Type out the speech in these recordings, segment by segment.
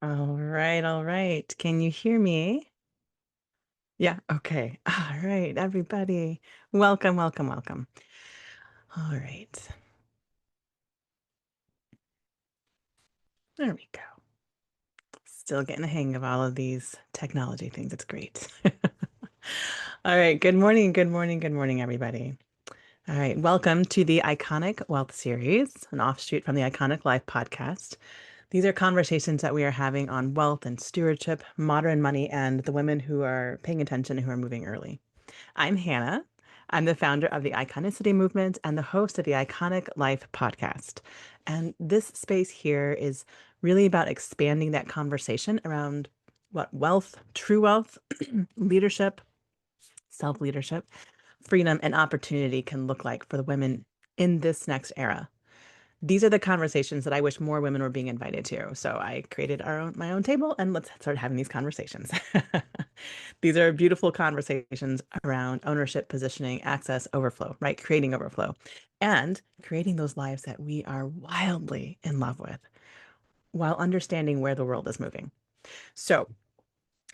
All right, all right. Can you hear me? Yeah, okay. All right, everybody. Welcome, welcome, welcome. All right. There we go. Still getting the hang of all of these technology things. It's great. All right, good morning, good morning, good morning, everybody. All right, welcome to the Iconic Wealth Series, an offshoot from the Iconic Life podcast. These are conversations that we are having on wealth and stewardship, modern money, and the women who are paying attention and who are moving early. I'm Hannah. I'm the founder of the Iconicity Movement and the host of the Iconic Life podcast. And this space here is really about expanding that conversation around what wealth, true wealth, leadership, self leadership, freedom, and opportunity can look like for the women in this next era. These are the conversations that I wish more women were being invited to. So I created my own table and let's start having these conversations. These are beautiful conversations around ownership, positioning, access, overflow, right? Creating overflow and creating those lives that we are wildly in love with while understanding where the world is moving. So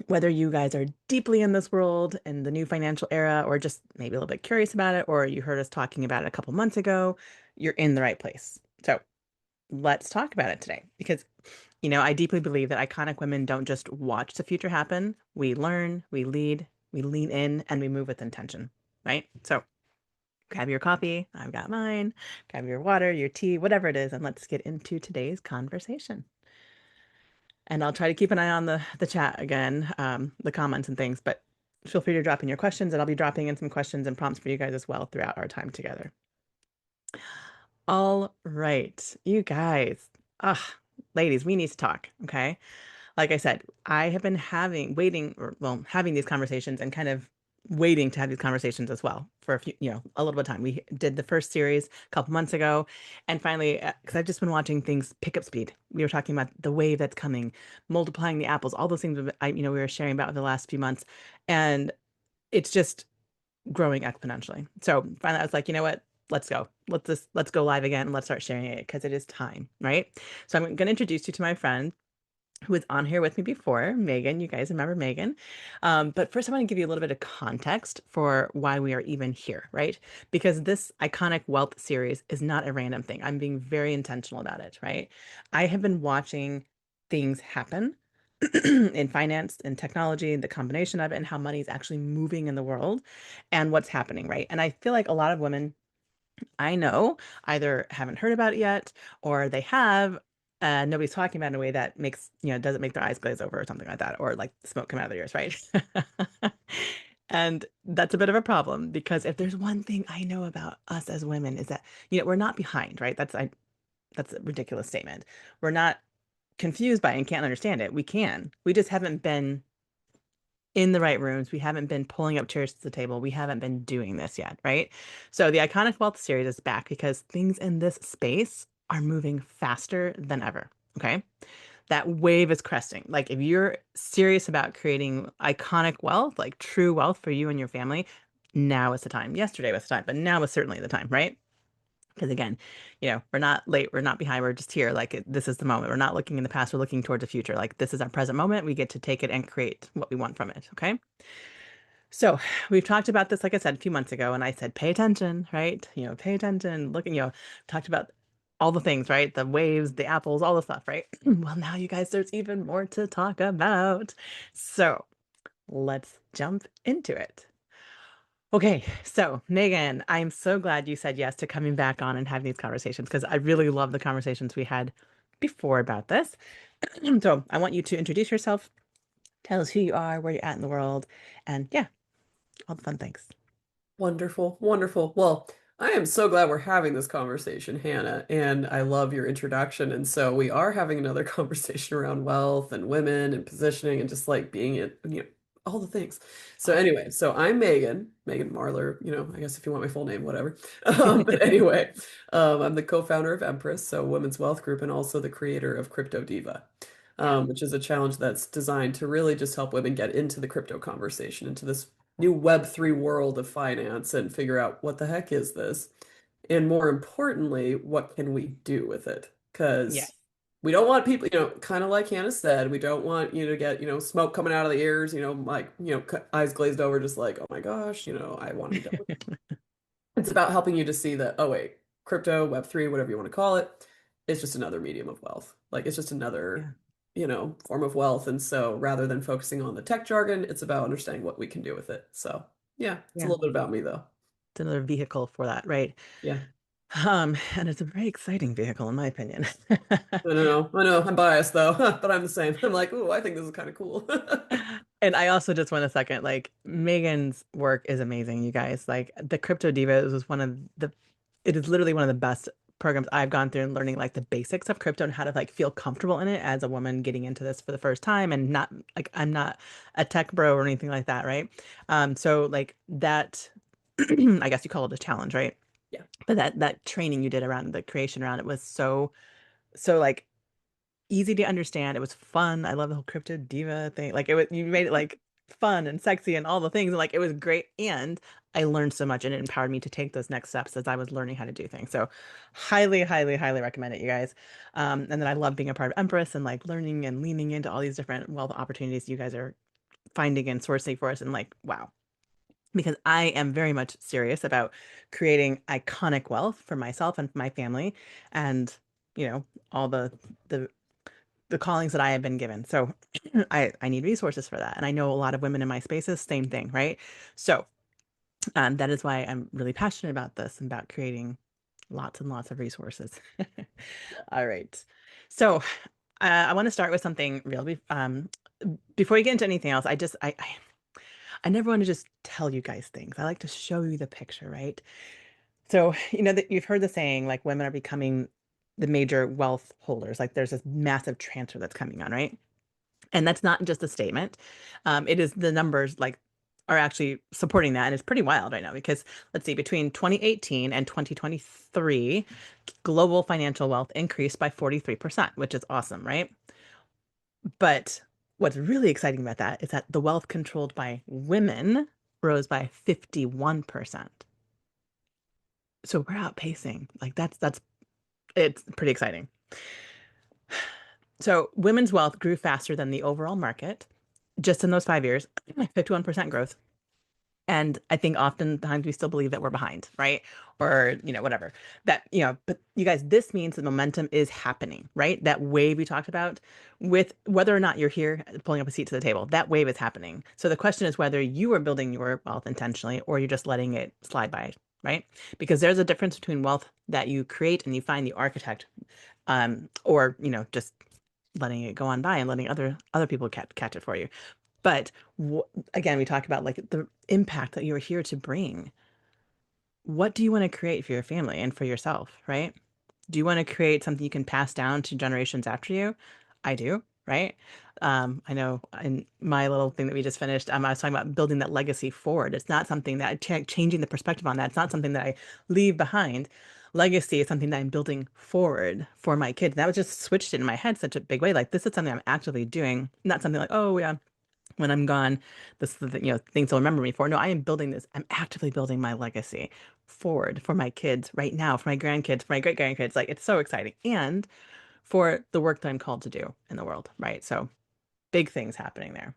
whether you guys are deeply in this world in the new financial era or just maybe a little bit curious about it, or you heard us talking about it a couple months ago, you're in the right place. So let's talk about it today because, I deeply believe that iconic women don't just watch the future happen. We learn, we lead, we lean in, and we move with intention, right? So grab your coffee. I've got mine. Grab your water, your tea, whatever it is, and let's get into today's conversation. And I'll try to keep an eye on the chat again, the comments and things, but feel free to drop in your questions, and I'll be dropping in some questions and prompts for you guys as well throughout our time together. All right, you guys. Ah, ladies, we need to talk, okay? Like I said, I have been having these conversations and kind of waiting to have these conversations as well for a little bit of time. We did the first series a couple months ago, and finally, because I've just been watching things pick up speed. We were talking about the wave that's coming, multiplying the apples, all those things we were sharing about the last few months, and it's just growing exponentially. So finally, I was like, you know what? Let's go. Let's go live again and let's start sharing it because it is time, right? So I'm going to introduce you to my friend who was on here with me before, Megan. You guys remember Megan. But first, I want to give you a little bit of context for why we are even here, right? Because this iconic wealth series is not a random thing. I'm being very intentional about it, right? I have been watching things happen in finance and technology, the combination of it, and how money is actually moving in the world and what's happening, right? And I feel like a lot of women I know either haven't heard about it yet or they have. Nobody's talking about it in a way that doesn't make their eyes glaze over or something like that, or like smoke come out of their ears, right? And that's a bit of a problem because if there's one thing I know about us as women is that, we're not behind, right? That's a ridiculous statement. We're not confused by it and can't understand it. We can. We just haven't been in the right rooms. We haven't been pulling up chairs to the table. We haven't been doing this yet, right? So the Iconic Wealth series is back because things in this space are moving faster than ever. Okay. That wave is cresting. Like if you're serious about creating iconic wealth, like true wealth for you and your family, now is the time. Yesterday was the time, but now is certainly the time, right? Because again, we're not late, we're not behind, we're just here. Like this is the moment. We're not looking in the past, we're looking towards the future. Like this is our present moment. We get to take it and create what we want from it. Okay. So we've talked about this, like I said, a few months ago, and I said, pay attention, right? Pay attention, looking, talked about all the things, right? The waves, the apples, all the stuff, right? Well, now you guys, there's even more to talk about. So let's jump into it. Okay, so Megan, I'm so glad you said yes to coming back on and having these conversations because I really love the conversations we had before about this. So I want you to introduce yourself, tell us who you are, where you're at in the world, and yeah, all the fun things. Wonderful, wonderful. Well, I am so glad we're having this conversation, Hannah, and I love your introduction. And so we are having another conversation around wealth and women and positioning and just like being it, all the things. So anyway, so I'm Megan Marler, I guess if you want my full name, whatever. But anyway, I'm the co-founder of Empress, so Women's Wealth Group, and also the creator of Crypto Diva. Yeah. Which is a challenge that's designed to really just help women get into the crypto conversation, into this new Web3 world of finance and figure out what the heck is this? And more importantly, what can we do with it? Because Yes. we don't want people, kind of like Hannah said, we don't want you to get, smoke coming out of the ears, like, eyes glazed over, just like, oh my gosh, I want to be done with it. It's about helping you to see that, oh wait, crypto, Web3, whatever you want to call it, it's just another medium of wealth. Like it's just Yeah. another, form of wealth. And so rather than focusing on the tech jargon, it's about understanding what we can do with it. So yeah, it's a Yeah. little bit about me though. It's another vehicle for that, right? Yeah. And it's a very exciting vehicle, in my opinion. I know, I'm biased though, but I'm the same. I'm like, ooh, I think this is kind of cool. And I also just want a second, like Megan's work is amazing, you guys. Like the Crypto Diva was one of the, it is literally one of the best programs I've gone through and learning like the basics of crypto and how to like feel comfortable in it as a woman getting into this for the first time and not like I'm not a tech bro or anything like that, right? So like that, I guess you call it a challenge, right? Yeah. But that training you did around the creation around it was so like easy to understand. It was fun. I love the whole crypto diva thing. Like it was, you made it like fun and sexy and all the things. And like it was great. And I learned so much and it empowered me to take those next steps as I was learning how to do things. So highly, highly, highly recommend it, you guys. And then I love being a part of Empress and like learning and leaning into all these different wealth opportunities you guys are finding and sourcing for us. And like, wow. Because I am very much serious about creating iconic wealth for myself and for my family and, all the the callings that I have been given. So I need resources for that. And I know a lot of women in my spaces, same thing, right? So that is why I'm really passionate about this and about creating lots and lots of resources. All right. So I want to start with something real. Before we get into anything else, I never want to just tell you guys things. I like to show you the picture, right? So, that you've heard the saying, like women are becoming the major wealth holders. Like there's this massive transfer that's coming on, right? And that's not just a statement. It is the numbers like are actually supporting that. And it's pretty wild right now because let's see, between 2018 and 2023, global financial wealth increased by 43%, which is awesome, right? But what's really exciting about that is that the wealth controlled by women rose by 51%. So we're outpacing. Like that's it's pretty exciting. So women's wealth grew faster than the overall market just in those 5 years, 51% growth. And I think oftentimes we still believe that we're behind, right? Or, whatever. But you guys, this means the momentum is happening, right? That wave we talked about with whether or not you're here pulling up a seat to the table, that wave is happening. So the question is whether you are building your wealth intentionally or you're just letting it slide by, right? Because there's a difference between wealth that you create and you find the architect, or, just letting it go on by and letting other people catch it for you. But again, we talk about like the impact that you're here to bring. What do you want to create for your family and for yourself, right? Do you want to create something you can pass down to generations after you? I do, right? I know in my little thing that we just finished, I was talking about building that legacy forward. It's not something that changing the perspective on that. It's not something that I leave behind. Legacy is something that I'm building forward for my kids. That was just switched in my head such a big way. Like this is something I'm actively doing, not something like, oh yeah, when I'm gone, this is the, things they'll remember me for. No, I am building this. I'm actively building my legacy forward for my kids right now, for my grandkids, for my great grandkids. Like it's so exciting. And for the work that I'm called to do in the world, right? So big things happening there.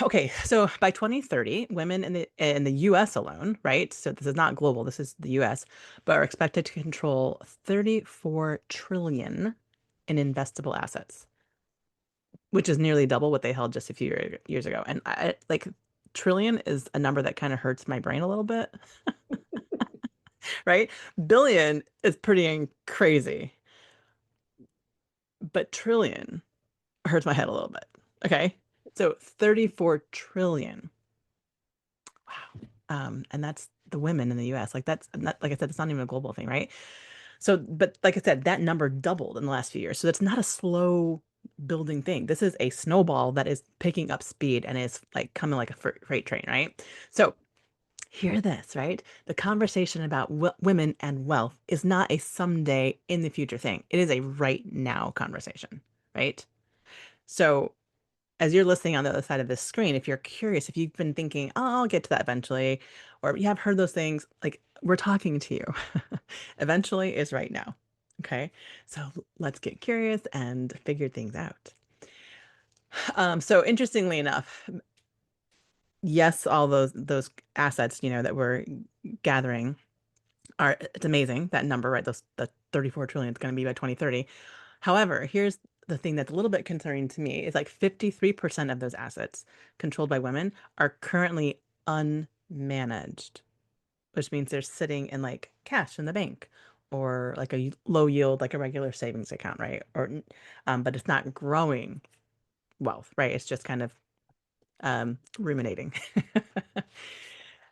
Okay, so by 2030, women in the US alone, right? So this is not global, this is the US, but are expected to control 34 trillion in investable assets, which is nearly double what they held just a few years ago. And like trillion is a number that kind of hurts my brain a little bit, right? Billion is pretty crazy, but trillion hurts my head a little bit. Okay. So 34 trillion. Wow. And that's the women in the US. Like that's not, like I said, it's not even a global thing, right? So, but like I said, that number doubled in the last few years. So that's not a slow building thing. This is a snowball that is picking up speed and is like coming like a freight train, right? So hear this, right? The conversation about women and wealth is not a someday in the future thing. It is a right now conversation, right? So as you're listening on the other side of this screen, if you're curious, if you've been thinking, oh, I'll get to that eventually, or you have heard those things, like we're talking to you. Eventually is right now. Okay. So let's get curious and figure things out. So interestingly enough, yes, all those assets, that we're gathering are it's amazing, that number, right? The 34 trillion is going to be by 2030. However, here's the thing that's a little bit concerning to me is like 53% of those assets controlled by women are currently unmanaged, which means they're sitting in like cash in the bank or like a low yield, like a regular savings account, right? Or, but it's not growing wealth, right? It's just kind of ruminating.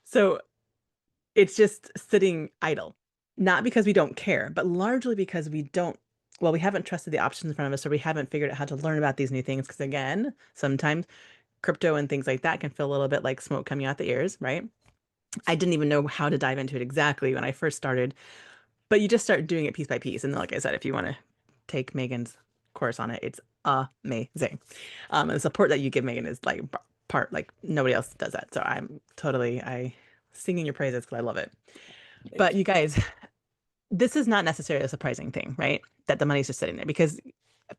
So it's just sitting idle, not because we don't care, but largely because we haven't trusted the options in front of us, or we haven't figured out how to learn about these new things. Because again, sometimes crypto and things like that can feel a little bit like smoke coming out the ears, right? I didn't even know how to dive into it exactly when I first started, but you just start doing it piece by piece. And like I said, if you want to take Megan's course on it, it's amazing. And the support that you give Megan is like part, like nobody else does that. So I sing in your praises because I love it. Thank But you. you guys, this is not necessarily a surprising thing, right? That the money's just sitting there because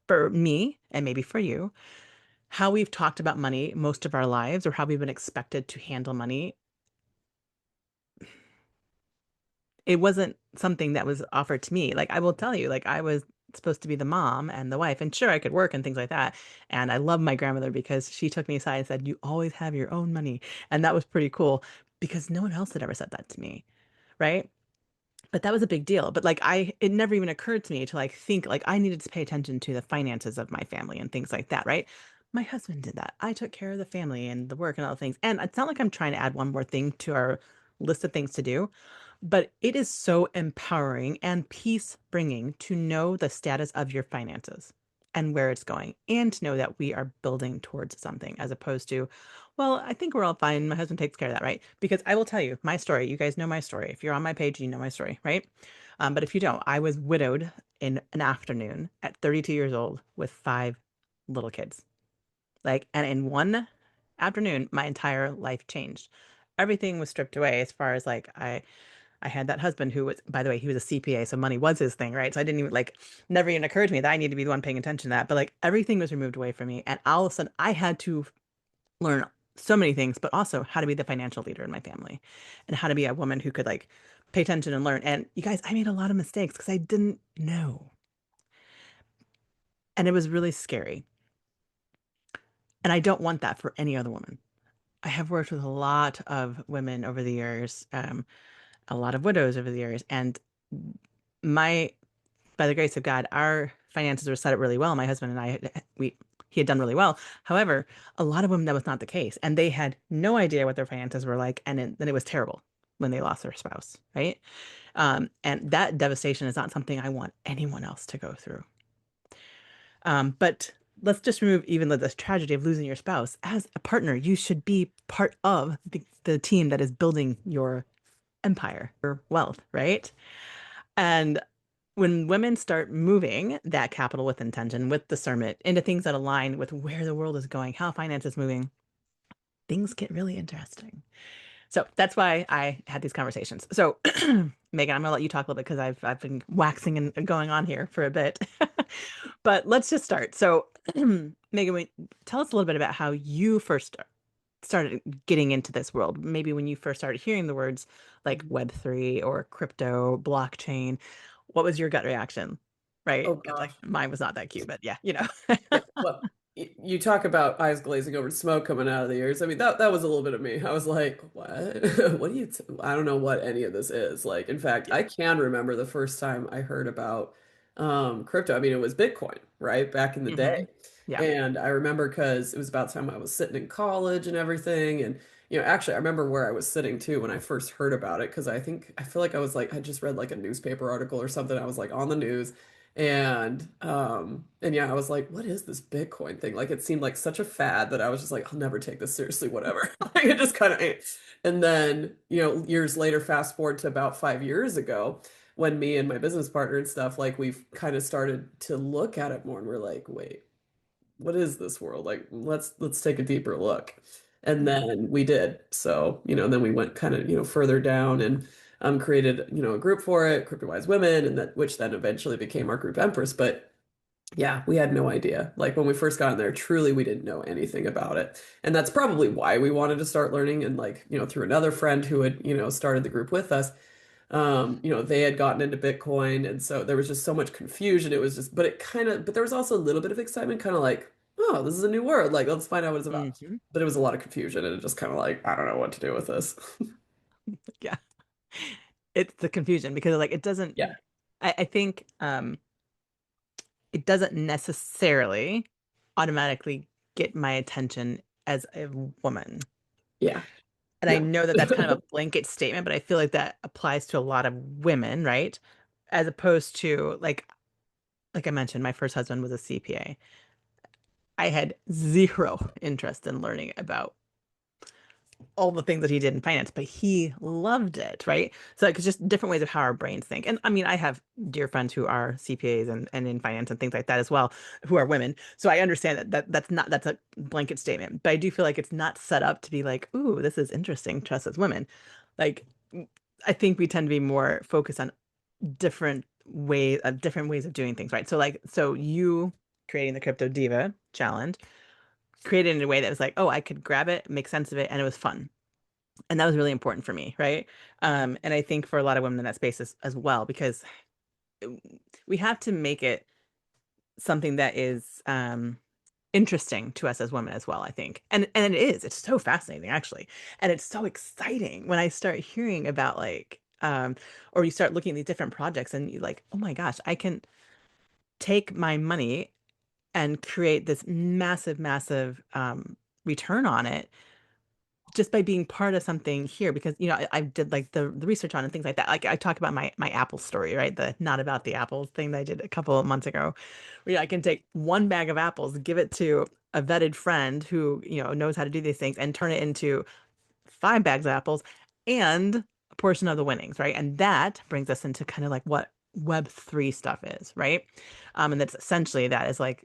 for me and maybe for you, how we've talked about money most of our lives or how we've been expected to handle money, it wasn't something that was offered to me. Like I will tell you, like I was supposed to be the mom and the wife, and sure I could work and things like that. And I love my grandmother because she took me aside and said, "You always have your own money." And that was pretty cool because no one else had ever said that to me, right? But that was a big deal. But like it never even occurred to me to like think like I needed to pay attention to the finances of my family and things like that, right? My husband did that. I took care of the family and the work and all the things. And it's not like I'm trying to add one more thing to our list of things to do, but it is so empowering and peace bringing to know the status of your finances and where it's going, and to know that we are building towards something as opposed to, well, I think we're all fine. My husband takes care of that, right? Because I will tell you my story. You guys know my story. If you're on my page, you know my story, right? But if you don't, I was widowed in an afternoon at 32 years old with five little kids. Like, and in one afternoon, my entire life changed. Everything was stripped away as far as like I had that husband who was, by the way, he was a CPA, so money was his thing, right? So I didn't even like, never even occurred to me that I need to be the one paying attention to that. But like everything was removed away from me, and all of a sudden I had to learn so many things, but also how to be the financial leader in my family, and how to be a woman who could like pay attention and learn. And you guys, I made a lot of mistakes because I didn't know, and it was really scary. And I don't want that for any other woman. I have worked with a lot of women over the years, a lot of widows over the years, and my by the grace of God, our finances were set up really well. My husband and I, he had done really well. However, a lot of women, that was not the case. And they had no idea what their finances were like. And then it was terrible when they lost their spouse, right? And that devastation is not something I want anyone else to go through. But let's just remove even the tragedy of losing your spouse. As a partner, you should be part of the team that is building your empire, your wealth, right? And when women start moving that capital with intention, with discernment into things that align with where the world is going, how finance is moving, things get really interesting. So that's why I had these conversations. So, Megan, I'm gonna let you talk a little bit because I've been waxing and going on here for a bit. But let's just start. So, Megan, tell us a little bit about how you first started getting into this world. Maybe when you first started hearing the words like Mhm. Web3 or crypto, blockchain, what was your gut reaction? Right? Oh Because like gosh. mine was not that cute, but yeah. Yeah, well, you talk about eyes glazing over, smoke coming out of the ears. I mean, that was a little bit of me. I was like, "What? What do you t I don't know what any of this is." Like, in fact, Yeah. I can remember the first time I heard about crypto. I mean, it was Bitcoin, right? Back in the day. Hmm. Yeah. And I remember because it was about time I was sitting in college and everything. And, actually, I remember where I was sitting too when I first heard about it because I feel like I was like, I just read like a newspaper article or something. I was like on the news. And yeah, I was like, what is this Bitcoin thing? Like it seemed like such a fad that I was just like, I'll never take this seriously, whatever. Like it just kind of and then, years later, fast forward to about 5 years ago, when me and my business partner and stuff, like we've kind of started to look at it more and we're like, wait, what is this world? Like let's take a deeper look. And Yeah. then we did. So, then we went kind of, further down and created, a group for it, Crypto Wise Women, and that which then eventually became our group Empress. But yeah, we had no idea. Like when we first got in there, truly we didn't know anything about it. And that's probably why we wanted to start learning. And like, through another friend who had, started the group with us, they had gotten into Bitcoin. And so there was just so much confusion. It was just, but there was also a little bit of excitement, kind of like, oh, this is a new world. Like, let's find out what it's about. Hmm. But it was a lot of confusion and it just kind of like, I don't know what to do with this. Yeah. It's the confusion because like it doesn't, Yeah. I think it doesn't necessarily automatically get my attention as a woman. Yeah. And I No. know that that's kind of a blanket statement, but I feel like that applies to a lot of women, right? As opposed to like I mentioned, my first husband was a CPA. I had zero interest in learning about all the things that he did in finance, but he loved it, right? So like, it's just different ways of how our brains think. And I mean, I have dear friends who are CPAs and in finance and things like that as well, who are women. So I understand that's a blanket statement, but I do feel like it's not set up to be like, ooh, this is interesting to us as women. Like, I think we tend to be more focused on different ways of doing things, right? So like, so you creating the Crypto Diva challenge created in a way that was like, oh, I could grab it, make sense of it, and it was fun. And that was really important for me, right? And I think for a lot of women in that space as well, because we have to make it something that is interesting to us as women as well, I think. And it is. It's so fascinating, actually. And it's so exciting when I start hearing about like or you start looking at these different projects and you like, oh my gosh, I can take my money and create this massive, massive return on it just by being part of something here because I did like the research on and things like that. Like I talk about my Apple story, right? The not about the apples thing that I did a couple of months ago, where I can take one bag of apples, give it to a vetted friend who knows how to do these things, and turn it into 5 bags of apples and a portion of the winnings, right? And that brings us into kind of like what Web3 stuff is, right? And that's essentially that is like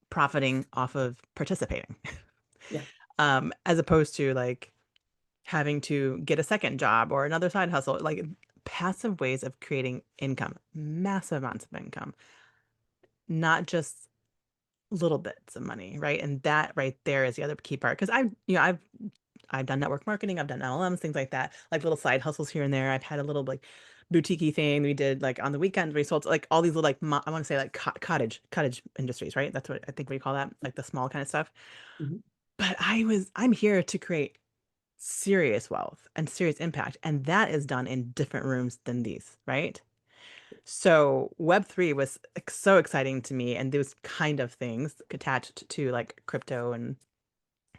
profiting off of participating. Yeah. As opposed to like having to get a second job or another side hustle, like passive ways of creating income, massive amounts of income, not just little bits of money, right? And that right there is the other key part. Because I've done network marketing, I've done LLMs, things like that, like little side hustles here and there. I've had a little like boutique thing we did like on the weekend results, like all these little like I want to say like cottage industries, right? That's what I think we call that, like the small kind of stuff. Mhm. But I'm here to create serious wealth and serious impact. And that is done in different rooms than these, right? So Web3 was so exciting to me. And those kind of things attached to like crypto and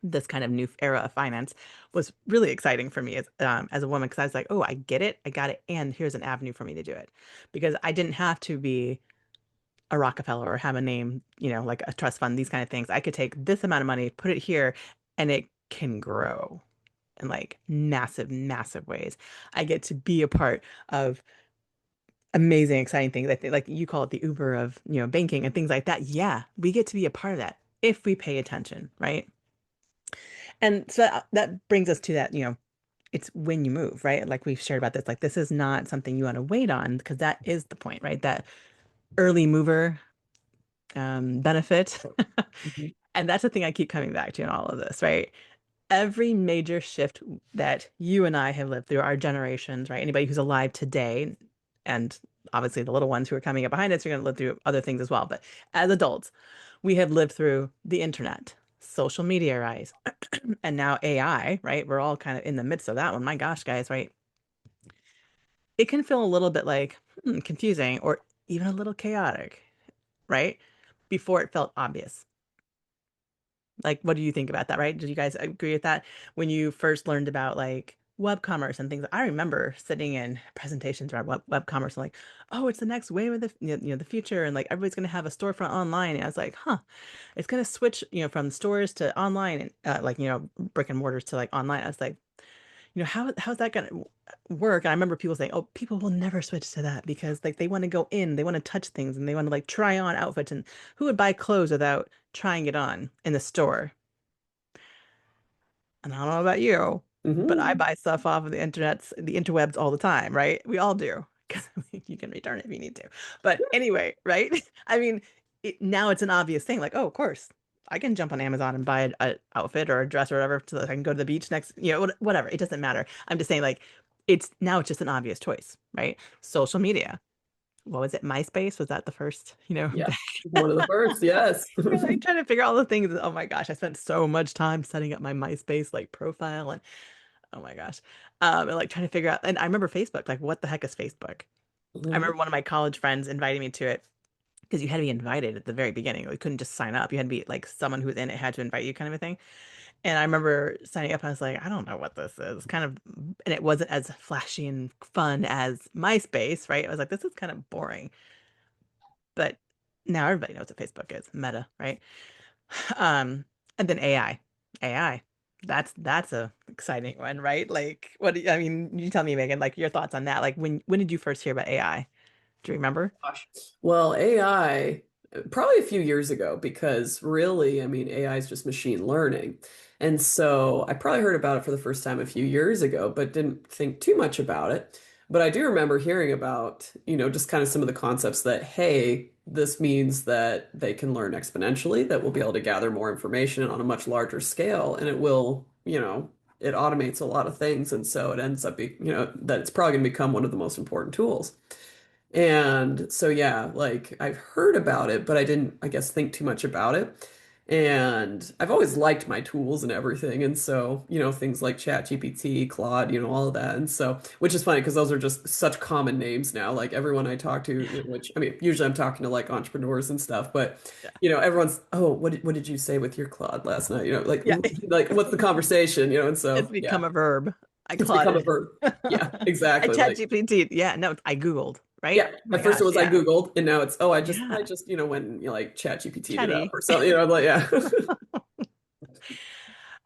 this kind of new era of finance was really exciting for me as a woman because I was like, oh, I get it, I got it, and here's an avenue for me to do it because I didn't have to be a Rockefeller or have a name, like a trust fund, these kind of things. I could take this amount of money, put it here, and it can grow in like massive, massive ways. I get to be a part of amazing, exciting things. I think like you call it the Uber of, banking and things like that. Yeah, we get to be a part of that if we pay attention, right? And so that brings us to that, it's when you move, right? Like we've shared about this, like this is not something you want to wait on because that is the point, right? That early mover benefit. Mhm. And that's the thing I keep coming back to in all of this, right? Every major shift that you and I have lived through, our generations, right? Anybody who's alive today, and obviously the little ones who are coming up behind us are going to live through other things as well. But as adults, we have lived through the internet, social media rise, and now AI, right? We're all kind of in the midst of that one. My gosh, guys, right? It can feel a little bit like confusing or even a little chaotic, right? Before it felt obvious. Like, what do you think about that, right? Did you guys agree with that when you first learned about like web commerce and things? I remember sitting in presentations around web commerce and like, oh, it's the next wave of the the future, and like everybody's gonna have a storefront online. And I was like, huh, it's gonna switch, from stores to online and like brick and mortars to like online. I was like, how's that gonna work? And I remember people saying, oh, people will never switch to that because like they want to go in, they want to touch things, and they want to like try on outfits. And who would buy clothes without trying it on in the store? And I don't know about you. But I Hmm. buy stuff off of the interwebs all the time, right? We all do because you can return it if you need to. But anyway, right? I mean, now it's an obvious thing. Like, oh, of course, I can jump on Amazon and buy a outfit or a dress or whatever so that I can go to the beach next, whatever. It doesn't matter. I'm just saying, like, it's just an obvious choice, right? Social media. What was it? MySpace? Was that the first, Yeah, one of the first, yes. We're like trying to figure out all the things. Oh my gosh, I spent so much time setting up my MySpace like profile and oh my gosh. And like trying to figure out, and I remember Facebook, like what the heck is Facebook? I Mhm. remember one of my college friends inviting me to it because you had to be invited at the very beginning. Like, you couldn't just sign up. You had to be like someone who was in it had to invite you kind of a thing. And I remember signing up. I was like, I don't know what this is. Kind of, and it wasn't as flashy and fun as MySpace, right? I was like, this is kind of boring. But now everybody knows what Facebook is, Meta, right? Um, and then AI. AI. That's a exciting one, right? Like I mean, you tell me, Megan, like your thoughts on that. Like when did you first hear about AI? Do you remember? Gosh. Well, AI, probably a few years ago, because really, I mean, AI is just machine learning. And so I probably heard about it for the first time a few years ago, but didn't think too much about it. But I do remember hearing about, just kind of some of the concepts that, hey, this means that they can learn exponentially, that we'll be able to gather more information on a much larger scale, and it will, it automates a lot of things. And so it ends up being, that it's probably going to become one of the most important tools. And so, yeah, like I've heard about it, but I didn't, I guess, think too much about it. And I've always liked my tools and everything. And so, things like ChatGPT, Claude, all of that. And so, which is funny because those are just such common names now. Like everyone I talk to, which I mean, usually I'm talking to like entrepreneurs and stuff, but Yeah. everyone's, oh, what did you say with your Claude last night? Like, Yeah. like what's the conversation? And It's so, yeah, become a verb. I it's become a Clauded. verb. Yeah, I exactly. chat Like, GPT. Yeah, no, I Googled, right? yeah, Oh my at first it gosh, was I yeah. Googled, and now it's I Yeah. just when like ChatGPT'd it up Chatty. or something, I'm like, yeah.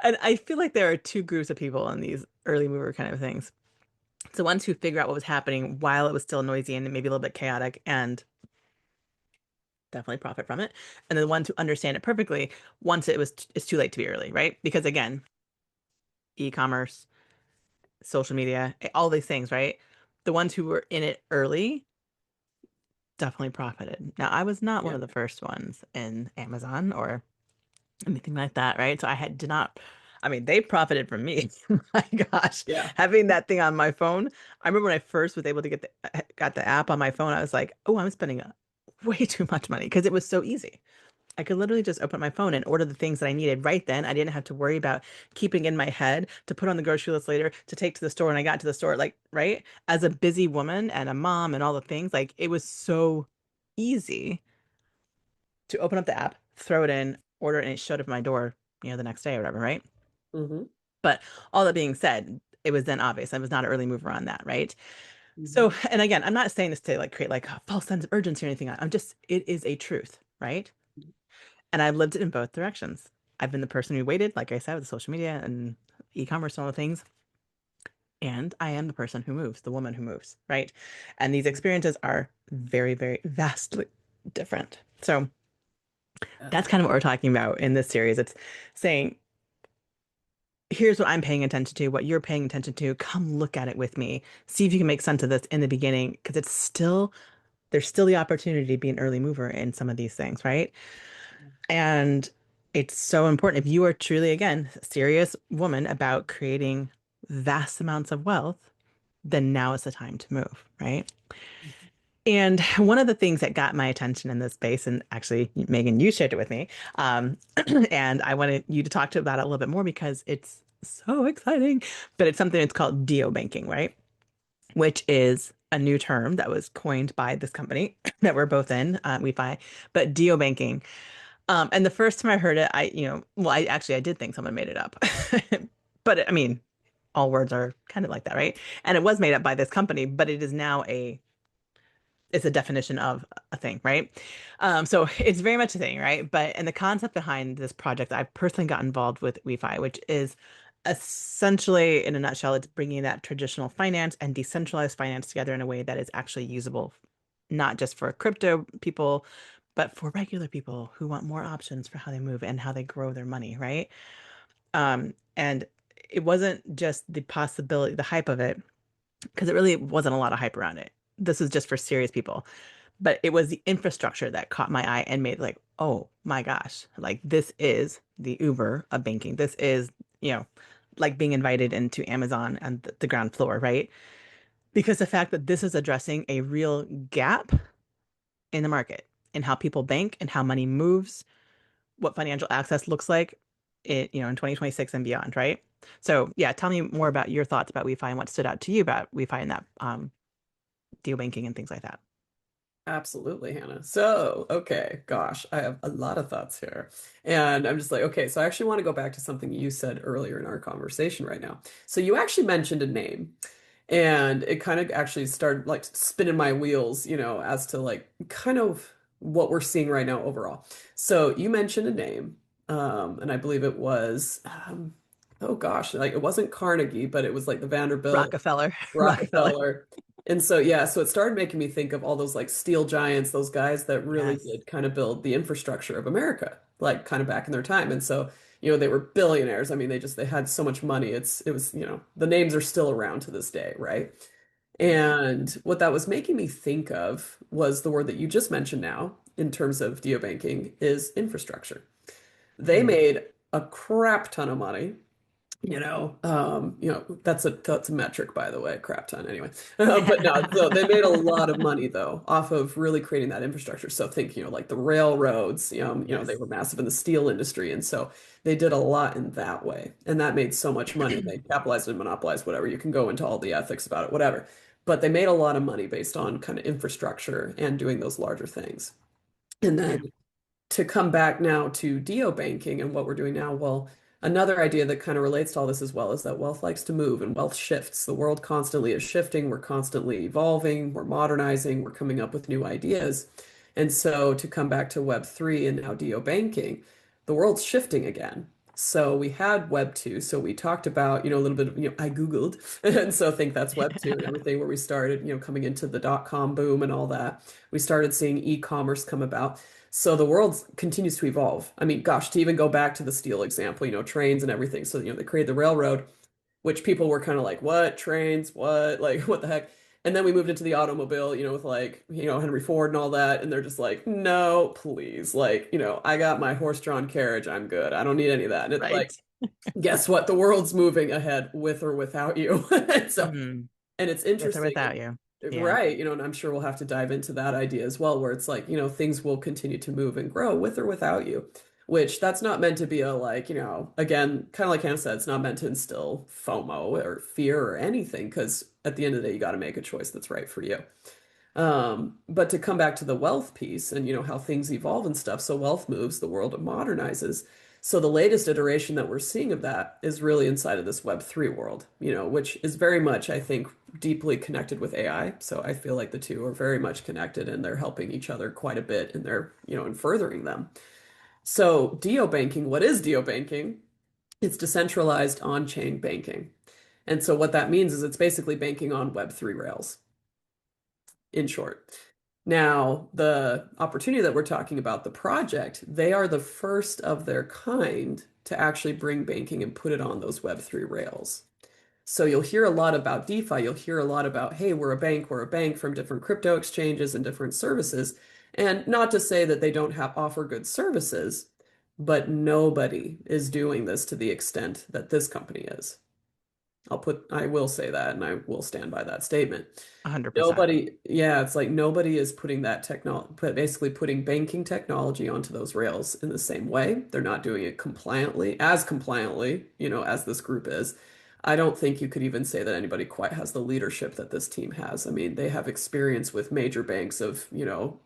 And I feel like there are two groups of people in these early mover kind of things. So ones who figure out what was happening while it was still noisy and maybe a little bit chaotic and definitely profit from it. And then the ones who understand it perfectly once it's too late to be early, right? Because again, e-commerce, social media, all these things, right? The ones who were in it early definitely profited. Now, I was not one Yeah. of the first ones in Amazon or anything like that, right? So did not, I mean, they profited from me. My gosh, Yeah. having that thing on my phone. I remember when I first was able to got the app on my phone, I was like, oh, I'm spending way too much money because it was so easy. I could literally just open my phone and order the things that I needed right then. I didn't have to worry about keeping in my head to put on the grocery list later to take to the store when I got to the store. Like, right? As a busy woman and a mom and all the things, like it was so easy to open up the app, throw it in, order it, and it showed up at my door, the next day or whatever, right? Hmm. But all that being said, it was then obvious I was not an early mover on that, right? Hmm. So, and again, I'm not saying this to like create like a false sense of urgency or anything. I'm just, it is a truth, right? And I've lived it in both directions. I've been the person who waited, like I said, with social media and e-commerce and all the things. And I am the person who moves, the woman who moves, right? And these experiences are very, very vastly different. So Yeah. that's kind of what we're talking about in this series. It's saying, here's what I'm paying attention to, what you're paying attention to. Come look at it with me. See if you can make sense of this in the beginning, because there's still the opportunity to be an early mover in some of these things, right? And it's so important if you are truly, again, a serious woman about creating vast amounts of wealth, then now is the time to move, right? And one of the things that got my attention in this space, and actually, Megan, you shared it with me, and I wanted you to talk to about it a little bit more because it's so exciting. But it's something that's called DeoBanking, right? Which is a new term that was coined by this company that we're both in, WeFi. But DeoBanking. And the first time I heard it, well, I did think someone made it up. But I mean, all words are kind of like that, right? And it was made up by this company, but it is now it's a definition of a thing, right? So it's very much a thing, right? And the concept behind this project, I personally got involved with WeFi, which is essentially, in a nutshell, it's bringing that traditional finance and decentralized finance together in a way that is actually usable, not just for crypto people, but for regular people who want more options for how they move and how they grow their money, right? And it wasn't just the possibility, the hype of it, because it really wasn't a lot of hype around it. This was just for serious people. But it was the infrastructure that caught my eye and made like, oh my gosh, like this is the Uber of banking. This is, you know, like being invited into Amazon and the ground floor, right? Because the fact that this is addressing a real gap in the market in how people bank and how money moves, what financial access looks like in 2026 and beyond, right? So yeah, tell me more about your thoughts about WeFi and what stood out to you about WeFi and that deal banking and things like that. Absolutely, Hannah. So, okay, gosh, I have a lot of thoughts here. And I'm just like, okay, so I actually want to go back to something you said earlier in our conversation right now. So you actually mentioned a name, and it kind of actually started like spinning my wheels, as to like kind of what we're seeing right now overall. So you mentioned a name, and I believe it was, oh gosh, like it wasn't Carnegie, but it was like the Vanderbilt Rockefeller, Rockefeller. Rockefeller. And so, yeah, so it started making me think of all those like steel giants, those guys that really Yes. did kind of build the infrastructure of America, like kind of back in their time. And so, they were billionaires. I mean, they had so much money. It was, the names are still around to this day, right? Right. And what that was making me think of was the word that you just mentioned now in terms of DeoBanking is infrastructure. They Mm. made a crap ton of money, that's a metric, by the way, crap ton anyway. But no, so they made a lot of money though off of really creating that infrastructure. So think, like the railroads, they Yes. were massive in the steel industry, and so they did a lot in that way, and that made so much money. They capitalized and monopolized whatever. You can go into all the ethics about it, whatever. But they made a lot of money based on kind of infrastructure and doing those larger things. And then Yeah. to come back now to banking and what we're doing now, well, another idea that kind of relates to all this as well is that wealth likes to move and wealth shifts. The world constantly is shifting. We're constantly evolving. We're modernizing. We're coming up with new ideas. And so to come back to Web3 and now banking, the world's shifting again. So we had Web2. So we talked about, a little bit of, I Googled, and so think that's Web2 and everything where we started, coming into the dot-com boom and all that. We started seeing e-commerce come about. So the world continues to evolve. I mean, gosh, to even go back to the steel example, trains and everything. So, they created the railroad, which people were kind of like, what, trains, what, like, what the heck? And then we moved into the automobile, with like, Henry Ford and all that. And they're just like, no, please. Like, I got my horse-drawn carriage. I'm good. I don't need any of that. And it's like, Right. guess what? The world's moving ahead with or without you. So Mm. and it's With or interesting, without you. Yeah. right? And I'm sure we'll have to dive into that idea as well, where it's like, things will continue to move and grow with or without you, which that's not meant to be a like, again, kind of like Hannah said, it's not meant to instill FOMO or fear or anything, because at the end of the day, you got to make a choice that's right for you. But to come back to the wealth piece and how things evolve and stuff, so wealth moves, the world modernizes. So the latest iteration that we're seeing of that is really inside of this Web3 world, which is very much, I think, deeply connected with AI. So I feel like the two are very much connected and they're helping each other quite a bit in their, in furthering them. So DeoBanking, what is DeoBanking? It's decentralized on-chain banking. And so what that means is it's basically banking on Web3 rails, in short. Now, the opportunity that we're talking about, the project, they are the first of their kind to actually bring banking and put it on those Web3 rails. So you'll hear a lot about DeFi. You'll hear a lot about, hey, we're a bank from different crypto exchanges and different services. And not to say that they don't offer good services, but nobody is doing this to the extent that this company is. I will say that and I will stand by that statement. 100%. Nobody, yeah, it's like nobody is putting that technology, but basically putting banking technology onto those rails in the same way. They're not doing it compliantly, as this group is. I don't think you could even say that anybody quite has the leadership that this team has. I mean, they have experience with major banks of,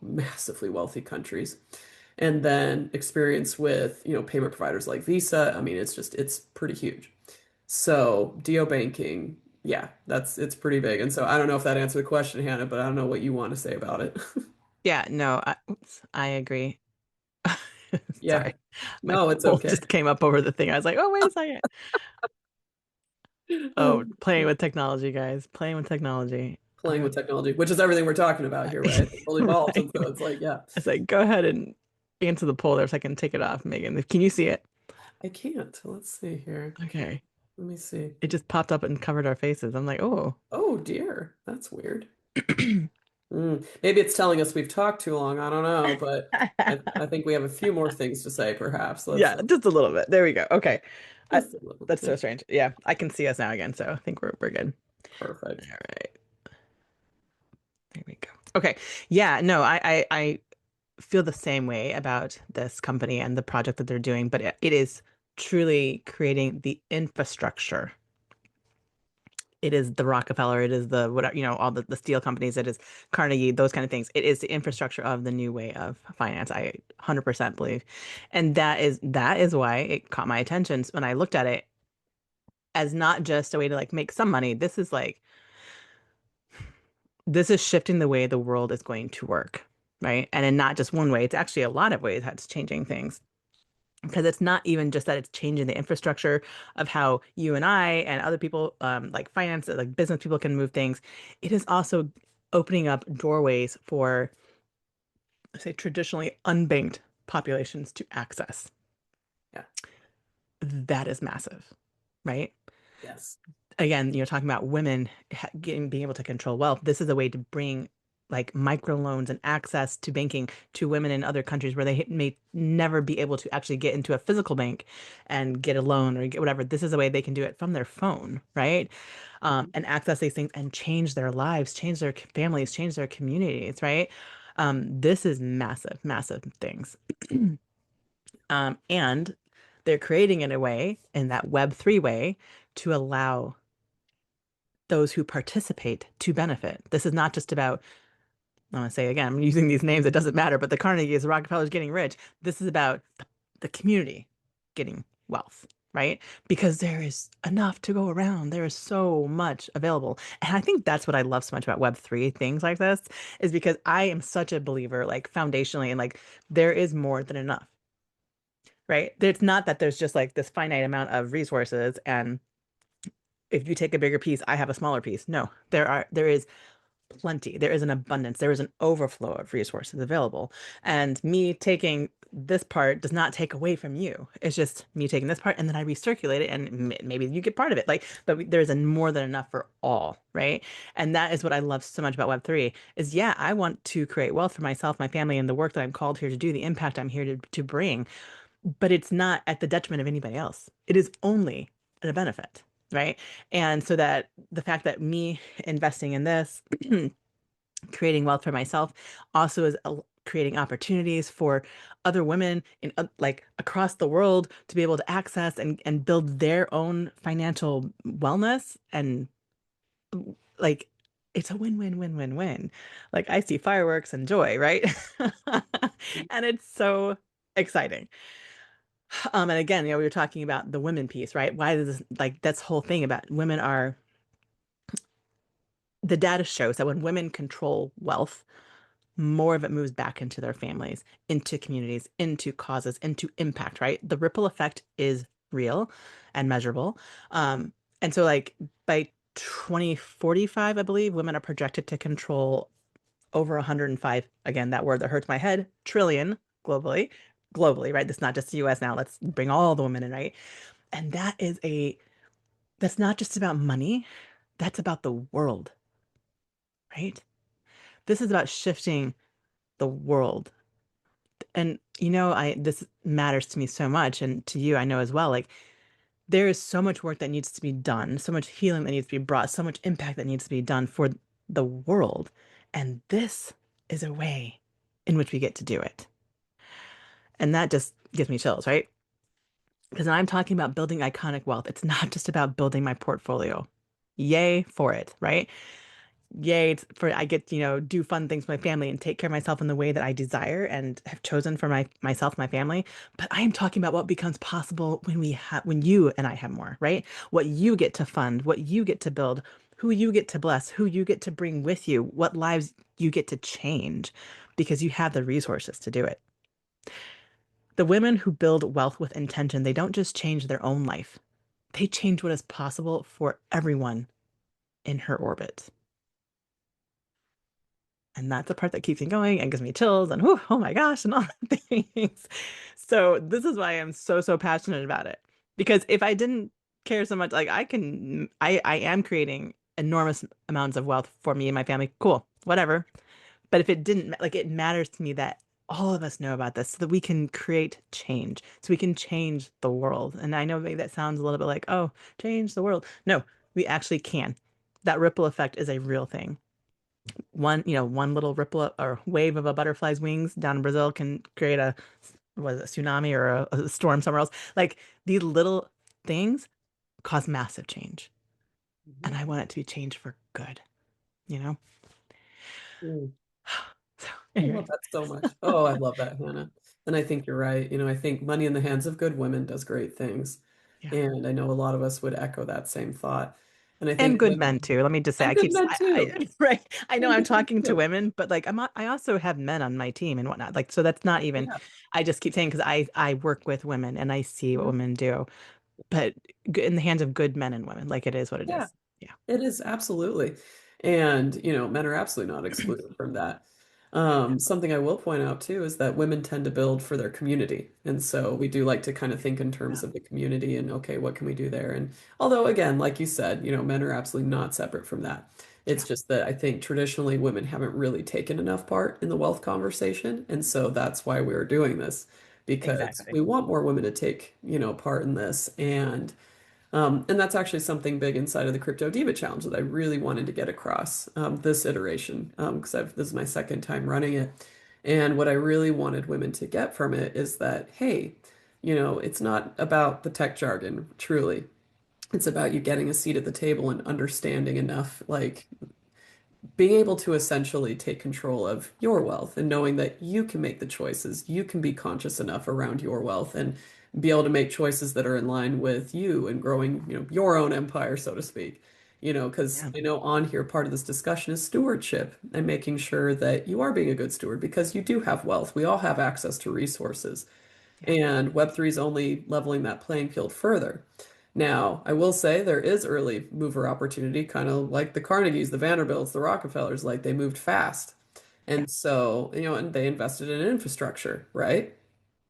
massively wealthy countries, and then experience with, payment providers like Visa. I mean, it's pretty huge. So, DeoBanking, yeah, it's pretty big. And so I don't know if that answered the question, Hannah, but I don't know what you want to say about it. Yeah, no, oops, I agree. Yeah. Sorry. My No, it's wolf okay. just came up over the thing. I was like, oh, wait a second. Oh, playing with technology, guys. Playing with technology. Playing with technology, which is everything we're talking about here, right? It all evolves. And Right. so it's like, yeah, I was like, go ahead and answer the poll there so I can take it off, Megan. Can you see it? I can't. Let's see here. Okay. Let me see. It just popped up and covered our faces. I'm like, oh. Oh dear, that's weird. Maybe it's telling us we've talked too long. I don't know, but I think we have a few more things to say, perhaps. Yeah, just a little bit. There we go. Okay. I, Just a little. that's Yeah, so strange. Yeah, I can see us now again, so I think we're good. perfect. All right. There we go. Okay. Yeah, no, I feel the same way about this company and the project that they're doing, but it is truly creating the infrastructure. It is the Rockefeller, it is the whatever, all the steel companies, it is Carnegie, those kind of things. It is the infrastructure of the new way of finance. I 100% believe. And that is why it caught my attention when I looked at it as not just a way to like make some money. This is shifting the way the world is going to work, right? And in not just one way, it's actually a lot of ways that's changing things. Because it's not even just that it's changing the infrastructure of how you and I and other people, like finance, like business people can move things. It is also opening up doorways for, say, traditionally unbanked populations to access. Yeah. That is massive, right? Yes. Again, you're talking about women being able to control wealth. This is a way to bring like microloans and access to banking to women in other countries where they may never be able to actually get into a physical bank and get a loan or get whatever. This is a way they can do it from their phone, right? Mhm. And access these things and change their lives, change their families, change their communities, right? This is massive, massive things. And they're creating in a way, in that Web3 way, to allow those who participate to benefit. This is not just about, I want to say again, I'm using these names, it doesn't matter, but the Carnegies, the Rockefellers getting rich. This is about the community getting wealth, right? Because there is enough to go around. There is so much available. And I think that's what I love so much about Web3 things like this, is because I am such a believer, like foundationally, and like there is more than enough, right? It's not that there's just like this finite amount of resources and if you take a bigger piece, I have a smaller piece. No, there is plenty. There is an abundance. There is an overflow of resources available. And me taking this part does not take away from you. It's just me taking this part and then I recirculate it and maybe you get part of it. Like, but there's a more than enough for all, right? And that is what I love so much about Web3 is yeah, I want to create wealth for myself, my family, and the work that I'm called here to do, the impact I'm here to bring, but it's not at the detriment of anybody else. It is only a benefit, right? And so that the fact that me investing in this creating wealth for myself also is creating opportunities for other women in like across the world to be able to access and build their own financial wellness and like it's a win-win-win-win-win. Like I see fireworks and joy, right? And it's so exciting. And again, we were talking about the women piece, right? Why does this, like that's whole thing about women are the data shows that when women control wealth, more of it moves back into their families, into communities, into causes, into impact, right? The ripple effect is real and measurable. And so like by 2045, I believe, women are projected to control over 105, again, that word that hurts my head, trillion globally, globally, right? That's not just the US now. Let's bring all the women in, right? And that's not just about money, that's about the world, right? This is about shifting the world. And I this matters to me so much and to you I know as well. Like there is so much work that needs to be done, so much healing that needs to be brought, so much impact that needs to be done for the world. And this is a way in which we get to do it. And that just gives me chills, right? Because when I'm talking about building iconic wealth, it's not just about building my portfolio. Yay for it, right? Yay for I get, do fun things with my family and take care of myself in the way that I desire and have chosen for myself, my family. But I am talking about what becomes possible when you and I have more, right? What you get to fund, what you get to build, who you get to bless, who you get to bring with you, what lives you get to change because you have the resources to do it. The women who build wealth with intention, they don't just change their own life. They change what is possible for everyone in her orbit. And that's the part that keeps me going and gives me chills and whew, oh my gosh, and all the things. So this is why I'm so, so passionate about it. Because if I didn't care so much. Like I am creating enormous amounts of wealth for me and my family. Cool, whatever. But if it didn't, like, it matters to me that all of us know about this so that we can create change, so we can change the world. And I know maybe that sounds a little bit like, oh, change the world. No, we actually can. That ripple effect is a real thing. One little ripple or wave of a butterfly's wings down in Brazil can create a, was it, a tsunami or a storm somewhere else. Like these little things cause massive change. And Mhm. I want it to be change for good, you know? Mm. So I love anyway, that so much. Oh, I love that, Hannah. And I think you're right. I think money in the hands of good women does great things. yeah. And I know a lot of us would echo that same thought. And I And think good men women too. Let me just say, and good men too. right. I know And I'm good men talking to too. women, but like I also have men on my team and whatnot. Like, so that's not even, Yeah. I just keep saying because I work with women and I see what Mhm. women do, but in the hands of good men and women, like it is what it Yeah. is. Yeah. It is absolutely. And, men are absolutely not excluded from that. Something I will point out too is that women tend to build for their community. And so we do like to kind of think in Yeah. terms of the community and, okay, what can we do there? And although, again, like you said, men are absolutely not separate from that. It's Yeah. just that I think traditionally women haven't really taken enough part in the wealth conversation. And so that's why we're doing this, because Exactly. we want more women to take, part in this. And that's actually something big inside of the Crypto Diva Challenge that I really wanted to get across this iteration because this is my second time running it. And what I really wanted women to get from it is that, hey, it's not about the tech jargon, truly. It's about you getting a seat at the table and understanding enough, like being able to essentially take control of your wealth and knowing that you can make the choices, you can be conscious enough around your wealth and be able to make choices that are in line with you and growing, your own empire, so to speak. Because Yeah. I know on here part of this discussion is stewardship and making sure that you are being a good steward because you do have wealth. We all have access to resources. Yeah. And Web3 is only leveling that playing field further. Now, I will say there is early mover opportunity, kind of like the Carnegies, the Vanderbilts, the Rockefellers, like they moved fast. Yeah. And so, and they invested in infrastructure, right?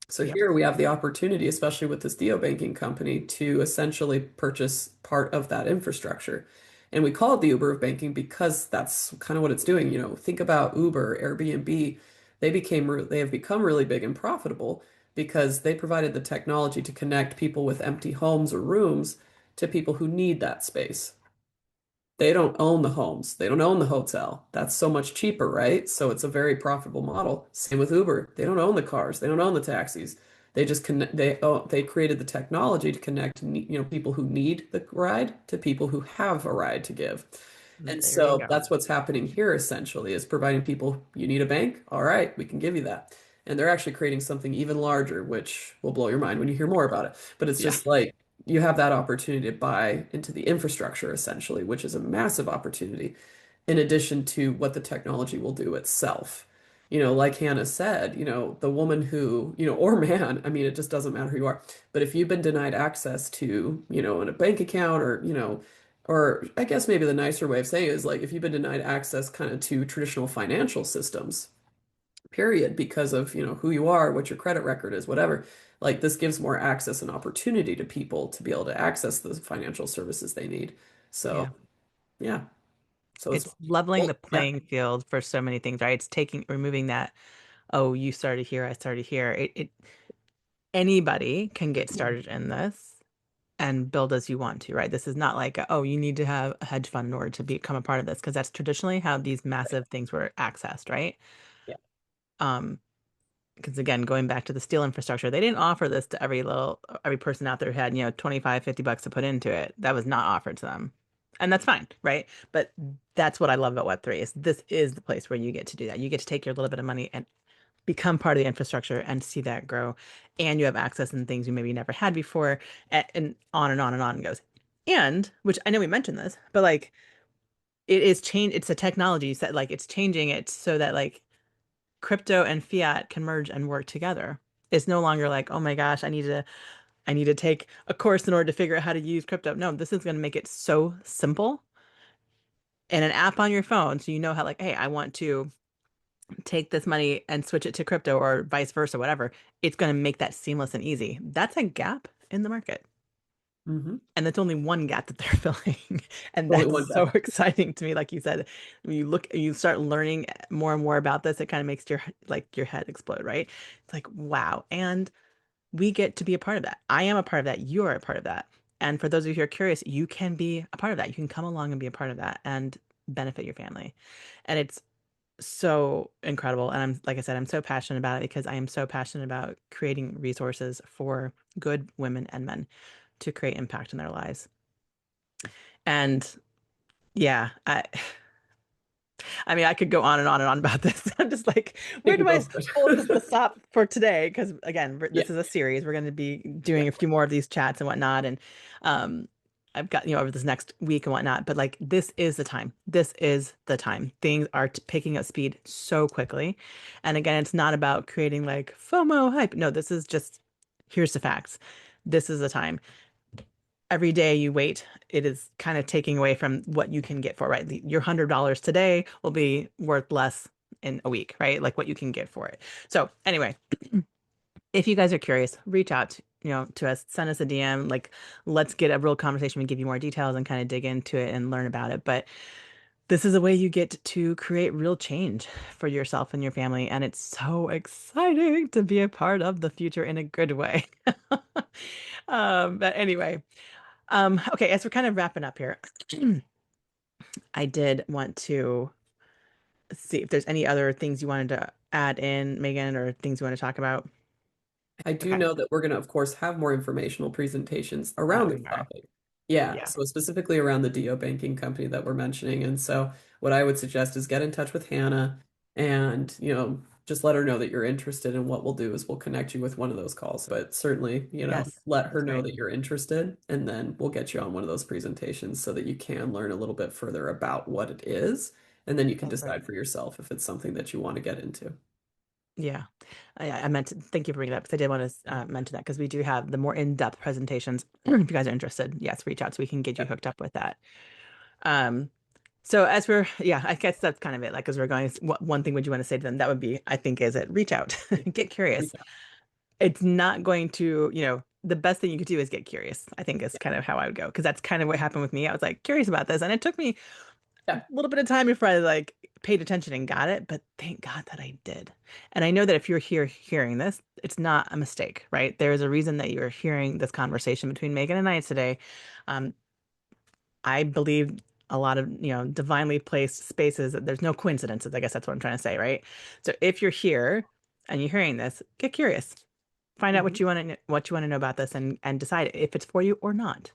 So Yep. here we have the opportunity, especially with this DeoBanking company, to essentially purchase part of that infrastructure. And we call it the Uber of banking because that's kind of what it's doing. Think about Uber, Airbnb. They have become really big and profitable because they provided the technology to connect people with empty homes or rooms to people who need that space. They don't own the homes. They don't own the hotel. That's so much cheaper, right? So it's a very profitable model. Same with Uber. They don't own the cars. They don't own the taxis. They just connect. They created the technology to connect, people who need the ride to people who have a ride to give. And There you so go. that's what's happening here essentially is providing people, you need a bank? All right, we can give you that. And they're actually creating something even larger, which will blow your mind when you hear more about it. But it's Yeah. just like you have that opportunity to buy into the infrastructure essentially, which is a massive opportunity in addition to what the technology will do itself. Like Hannah said, the woman who, or man, I mean, it just doesn't matter who you are. But if you've been denied access to, in a bank account or I guess maybe the nicer way of saying it is like if you've been denied access kind of to traditional financial systems, period, because of, who you are, what your credit record is, whatever. Like this gives more access and opportunity to people to be able to access the financial services they need. Yeah. So, yeah. So it's It's leveling the well, yeah. playing field for so many things, right? It's removing that, oh, you started here, I started here. Anybody can get started in this and build as you want to, right? This is not like, oh, you need to have a hedge fund in order to become a part of this, because that's traditionally how these massive things were accessed, right? Yeah. Um, because again, going back to the steel infrastructure, they didn't offer this to every person out there who had, 25, $50 to put into it. That was not offered to them. And that's fine, right? But that's what I love about Web3 is this is the place where you get to do that. You get to take your little bit of money and become part of the infrastructure and see that grow. And you have access and things you maybe never had before, and on and on and on it goes. And which I know we mentioned this, but like it is change. It's a technology that like it's changing it so that like crypto and fiat can merge and work together. It's no longer like, oh my gosh, I need to take a course in order to figure out how to use crypto. No, this is going to make it so simple and an app on your phone so you know how like, hey, I want to take this money and switch it to crypto or vice versa, whatever. It's going to make that seamless and easy. That's a gap in the market. Hmm. And that's only one gap that they're filling. And Only that's one so gap. exciting to me. Like you said, when you start learning more and more about this, it kind of makes your head explode, right? It's like, wow. And we get to be a part of that. I am a part of that. You are a part of that. And for those of you who are curious, you can be a part of that. You can come along and be a part of that and benefit your family. And it's so incredible. And like I said, I'm so passionate about it because I am so passionate about creating resources for good women and men to create impact in their lives. And yeah, I mean, I could go on and on and on about this. I'm just like, I where think we do I both could. pull this to stop for today? Because again, Yeah, this is a series. We're going to be yeah, doing a few more of these chats and whatnot. And um, I've got, over this next week and whatnot. But like, this is the time. This is the time. Things are picking up speed so quickly. And again, it's not about creating like FOMO hype. No, this is just, here's the facts. This is the time. Every day you wait, it is kind of taking away from what you can get for it, right? Your $100 today will be worth less in a week, right? Like what you can get for it. So anyway, if you guys are curious, reach out, to us, send us a DM, like let's get a real conversation and give you more details and kind of dig into it and learn about it. But this is a way you get to create real change for yourself and your family. And it's so exciting to be a part of the future in a good way. But anyway, okay, as we're kind of wrapping up here, I did want to see if there's any other things you wanted to add in, Megan, or things you want to talk about. I do Okay. know that we're going to, of course, have more informational presentations around We this are. topic. Yeah, Yeah, so specifically around the DeoBanking company that we're mentioning. And so what I would suggest is get in touch with Hannah and, just let her know that you're interested. And what we'll do is we'll connect you with one of those calls. But certainly, yes, let her that's know great. that you're interested, and then we'll get you on one of those presentations so that you can learn a little bit further about what it is. And then you can That's great. decide for yourself if it's something that you want to get into. Yeah, I meant to thank you for bringing it up because I did want to mention that because we do have the more in-depth presentations. If you guys are interested, yes, reach out so we can get you Yeah, hooked up with that. Um, so as we're, yeah, I guess that's kind of it. Like as we're going, what one thing would you want to say to them? That would be, I think, is it reach out, get reach curious. out. It's not going to, the best thing you could do is get curious. I think is kind of how I would go because that's kind of what happened with me. I was like curious about this, and it took me a Yeah. little bit of time before I like paid attention and got it, but thank God that I did. And I know that if you're here hearing this, it's not a mistake, right? There is a reason that you're hearing this conversation between Megan and I today. Um, I believe a lot of, divinely placed spaces. There's no coincidences. I guess that's what I'm trying to say, right? So if you're here and you're hearing this, get curious. Find out Hmm. what you want to know about this and decide if it's for you or not.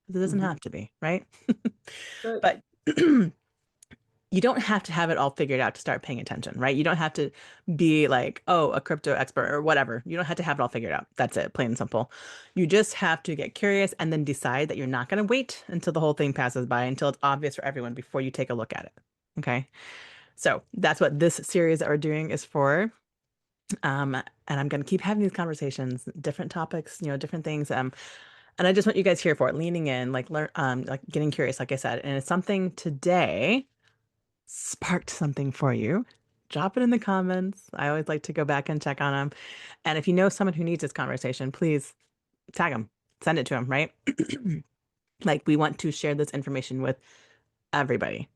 It doesn't Hmm. have to be, right? Right. But you don't have to have it all figured out to start paying attention, right? You don't have to be like, oh, a crypto expert or whatever. You don't have to have it all figured out. That's it, plain and simple. You just have to get curious and then decide that you're not going to wait until the whole thing passes by, until it's obvious for everyone before you take a look at it. Okay. So that's what this series that we're doing is for. And I'm going to keep having these conversations, different topics, different things. And I just want you guys here for it, leaning in, like learn, like getting curious, like I said. And it's something today sparked something for you, drop it in the comments. I always like to go back and check on them. And if you know someone who needs this conversation, please tag them, send it to them, right? Like we want to share this information with everybody.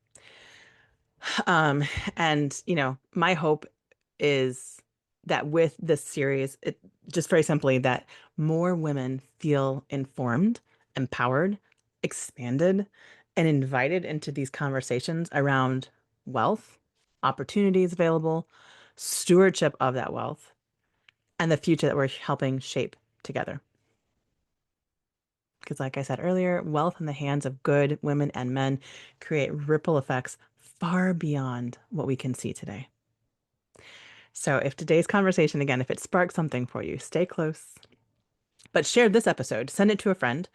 Um, and my hope is that with this series, it just very simply that more women feel informed, empowered, expanded, and invited into these conversations around wealth, opportunities available, stewardship of that wealth, and the future that we're helping shape together. Because, like I said earlier, wealth in the hands of good women and men create ripple effects far beyond what we can see today. So, if today's conversation, again, if it sparks something for you, stay close, but share this episode, send it to a friend,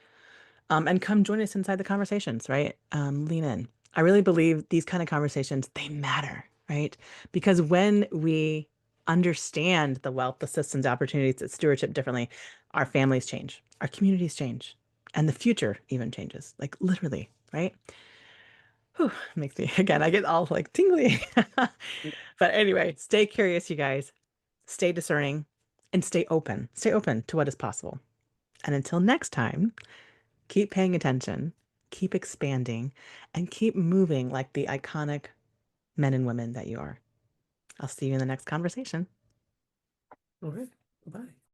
and come join us inside the conversations, right? Lean in. I really believe these kind of conversations, they matter, right? Because when we understand the wealth, the systems, opportunities, the stewardship differently, our families change, our communities change, and the future even changes, like literally, right? Whew, makes me, again, I get all like tingly. But anyway, stay curious, you guys. Stay discerning and stay open. Stay open to what is possible. And until next time, Keep paying attention, keep expanding, and keep moving like the iconic men and women that you are. I'll see you in the next conversation. All right. Bye.